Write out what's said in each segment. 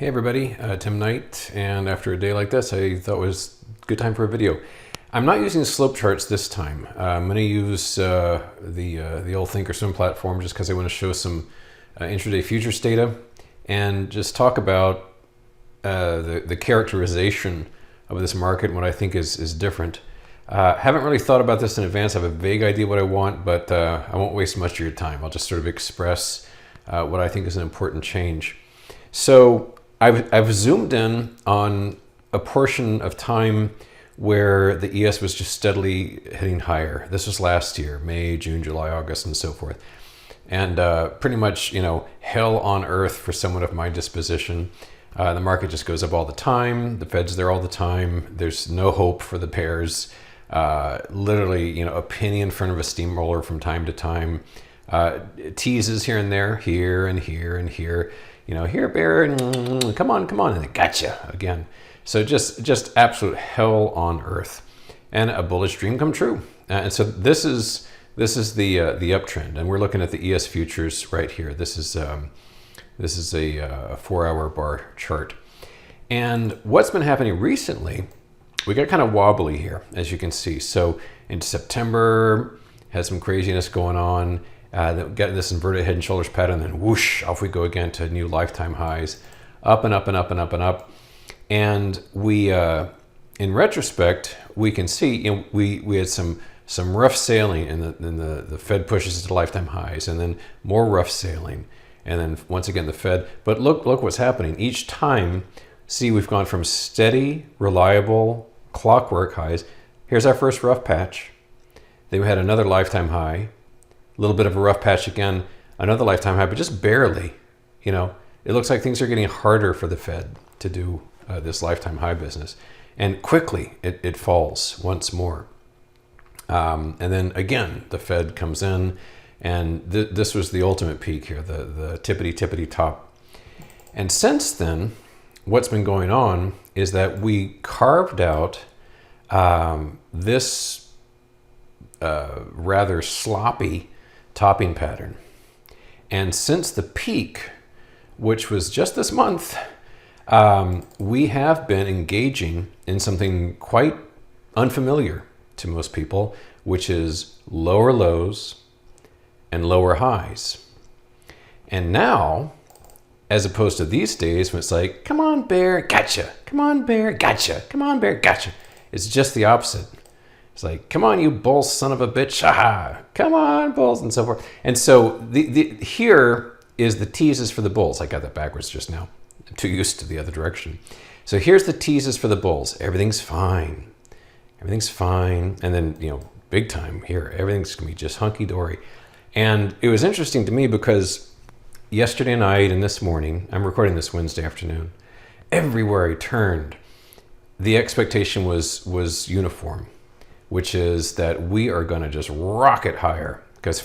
Hey everybody, Tim Knight, and after a day like this, I thought it was a good time for a video. I'm not using slope charts this time. I'm going to use the old Thinkorswim platform just because I want to show some intraday futures data and just talk about the characterization of this market and what I think is different. Haven't really thought about this in advance. I have a vague idea what I want, but I won't waste much of your time. I'll just sort of express what I think is an important change. So I've zoomed in on a portion of time where the ES was just steadily heading higher. This was last year, May, June, July, August, and so forth. And pretty much, hell on earth for someone of my disposition. The market just goes up all the time. The Fed's there all the time. There's no hope for the pairs. Literally, a penny in front of a steamroller from time to time. Teases here and there, here and here and here. Here, bear, come on, and it gotcha again. So just absolute hell on earth, and a bullish dream come true. And so this is the uptrend, and we're looking at the ES futures right here. This is a 4-hour bar chart, and what's been happening recently, we got kind of wobbly here, as you can see. So in September, had some craziness going on. Got this inverted head and shoulders pattern, and then whoosh, off we go again to new lifetime highs, up and up and up and up and up. And we, in retrospect, we can see we had some rough sailing, and the Fed pushes to lifetime highs, and then more rough sailing, and then once again the Fed. But look what's happening each time. See, we've gone from steady, reliable, clockwork highs. Here's our first rough patch. Then we had another lifetime high. A little bit of a rough patch again, another lifetime high, but just barely. It looks like things are getting harder for the Fed to do this lifetime high business, and quickly it falls once more. And then again, the Fed comes in, and this was the ultimate peak here, the tippity top. And since then, what's been going on is that we carved out this rather sloppy topping pattern. And since the peak, which was just this month, we have been engaging in something quite unfamiliar to most people, which is lower lows and lower highs. And now, as opposed to these days when it's like, come on, bear, gotcha. Come on, bear, gotcha. Come on, bear, gotcha. It's just the opposite. It's like, come on, you bull son of a bitch. Aha. Come on, bulls, and so forth. And so here is the teases for the bulls. I got that backwards just now. I'm too used to the other direction. So here's the teases for the bulls. Everything's fine. Everything's fine. And then, big time here. Everything's going to be just hunky-dory. And it was interesting to me because yesterday night and this morning, I'm recording this Wednesday afternoon, everywhere I turned, the expectation was uniform, which is that we are going to just rocket higher because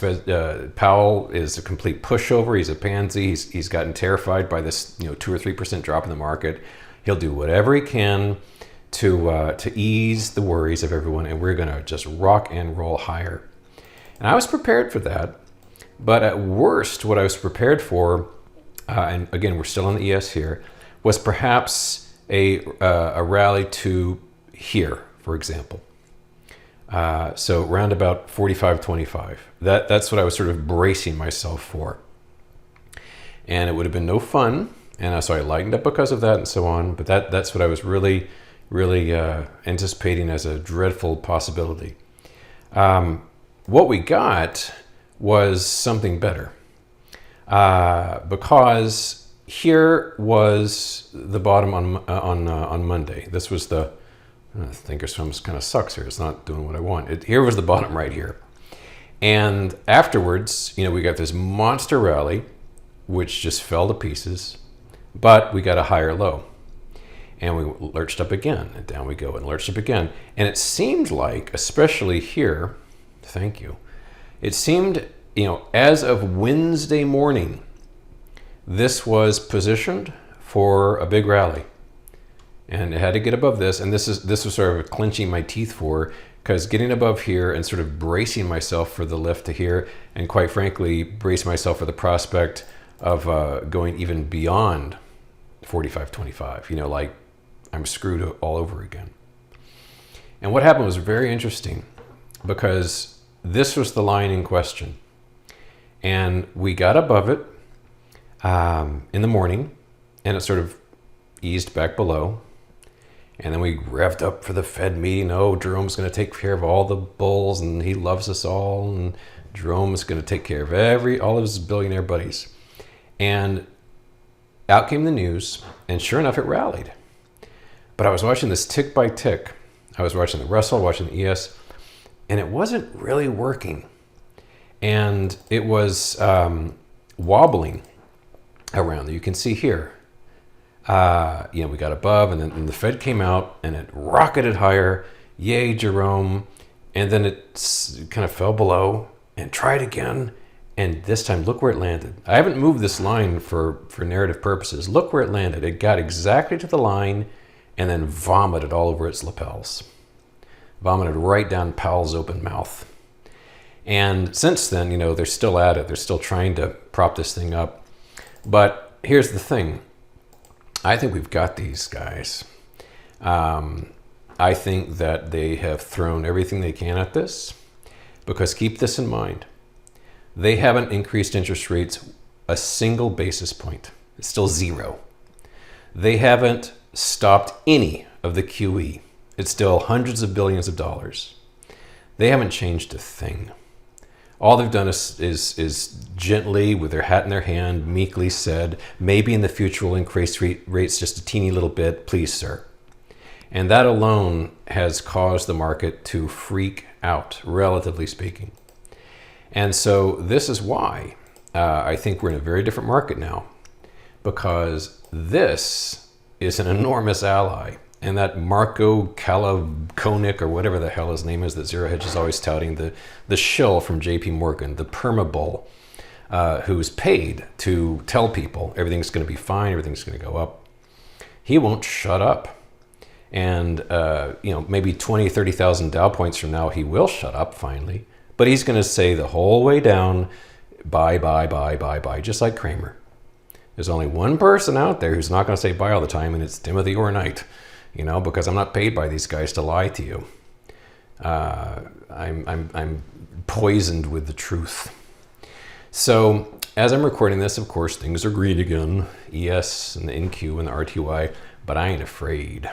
Powell is a complete pushover. He's a pansy. He's gotten terrified by this 2 or 3% drop in the market. He'll do whatever he can to ease the worries of everyone, and we're going to just rock and roll higher. And I was prepared for that, but at worst, what I was prepared for, and again, we're still on the ES here, was perhaps a rally to here, for example. So round about 45.25. That's what I was sort of bracing myself for. And it would have been no fun. And so I lightened up because of that and so on. But that's what I was really anticipating as a dreadful possibility. What we got was something better. Because here was the bottom on Monday. This was the Thinkorswim kind of sucks here. It's not doing what I want. Here was the bottom right here. And afterwards, we got this monster rally, which just fell to pieces, but we got a higher low. And we lurched up again, and down we go, and lurched up again. And it seemed like, especially here, thank you, it seemed, as of Wednesday morning, this was positioned for a big rally. And it had to get above this, and this was sort of clenching my teeth for, because getting above here and sort of bracing myself for the lift to here, and quite frankly, brace myself for the prospect of going even beyond 45.25, like I'm screwed all over again. And what happened was very interesting, because this was the line in question. And we got above it in the morning, and it sort of eased back below. And then we revved up for the Fed meeting. Oh, Jerome's going to take care of all the bulls, and he loves us all. And Jerome's going to take care of all of his billionaire buddies. And out came the news, and sure enough, it rallied. But I was watching this tick by tick. I was watching the Russell, watching the ES, and it wasn't really working. And it was wobbling around. You can see here. We got above, and then the Fed came out, and it rocketed higher. Yay, Jerome. And then it kind of fell below and tried again. And this time, look where it landed. I haven't moved this line for narrative purposes. Look where it landed. It got exactly to the line and then vomited all over its lapels. Vomited right down Powell's open mouth. And since then, they're still at it. They're still trying to prop this thing up. But here's the thing. I think we've got these guys. I think that they have thrown everything they can at this, because keep this in mind. They haven't increased interest rates a single basis point. It's still zero. They haven't stopped any of the QE. It's still hundreds of billions of dollars. They haven't changed a thing. All they've done is gently, with their hat in their hand, meekly said, maybe in the future we'll increase rates just a teeny little bit, please, sir. And that alone has caused the market to freak out, relatively speaking. And so this is why I think we're in a very different market now, because this is an enormous ally. And that Marco Kalakonik, or whatever the hell his name is, that Zero Hedge is always touting, the shill from JP Morgan, the perma-bull, who's paid to tell people everything's going to be fine, everything's going to go up. He won't shut up. And, maybe 20, 30,000 Dow points from now, he will shut up finally. But he's going to say the whole way down, buy, buy, buy, buy, buy, just like Kramer. There's only one person out there who's not going to say buy all the time, and it's Timothy Ornight. Because I'm not paid by these guys to lie to you. I'm poisoned with the truth. So as I'm recording this, of course, things are green again. ES and the NQ and the RTY, but I ain't afraid,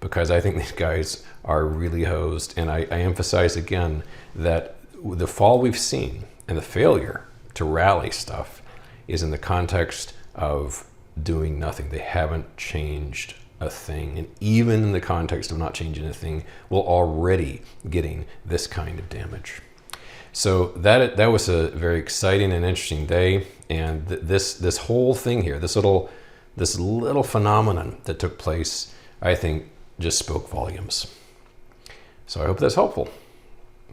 because I think these guys are really hosed. And I emphasize again that the fall we've seen and the failure to rally stuff is in the context of doing nothing. They haven't changed a thing, and even in the context of not changing a thing, we're already getting this kind of damage. So that was a very exciting and interesting day, and this whole thing here, this little phenomenon that took place, I think just spoke volumes. So I hope that's helpful.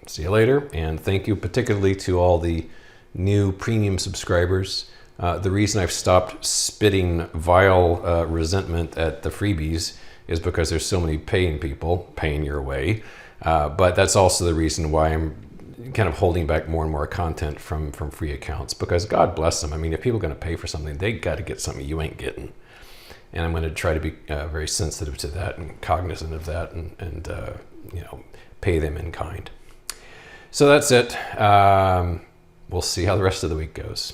See you later, and thank you particularly to all the new premium subscribers. The reason I've stopped spitting vile resentment at the freebies is because there's so many paying people paying your way. But that's also the reason why I'm kind of holding back more and more content from free accounts, because God bless them. I mean, if people are going to pay for something, they got to get something you ain't getting. And I'm going to try to be very sensitive to that and cognizant of that, and pay them in kind. So that's it. We'll see how the rest of the week goes.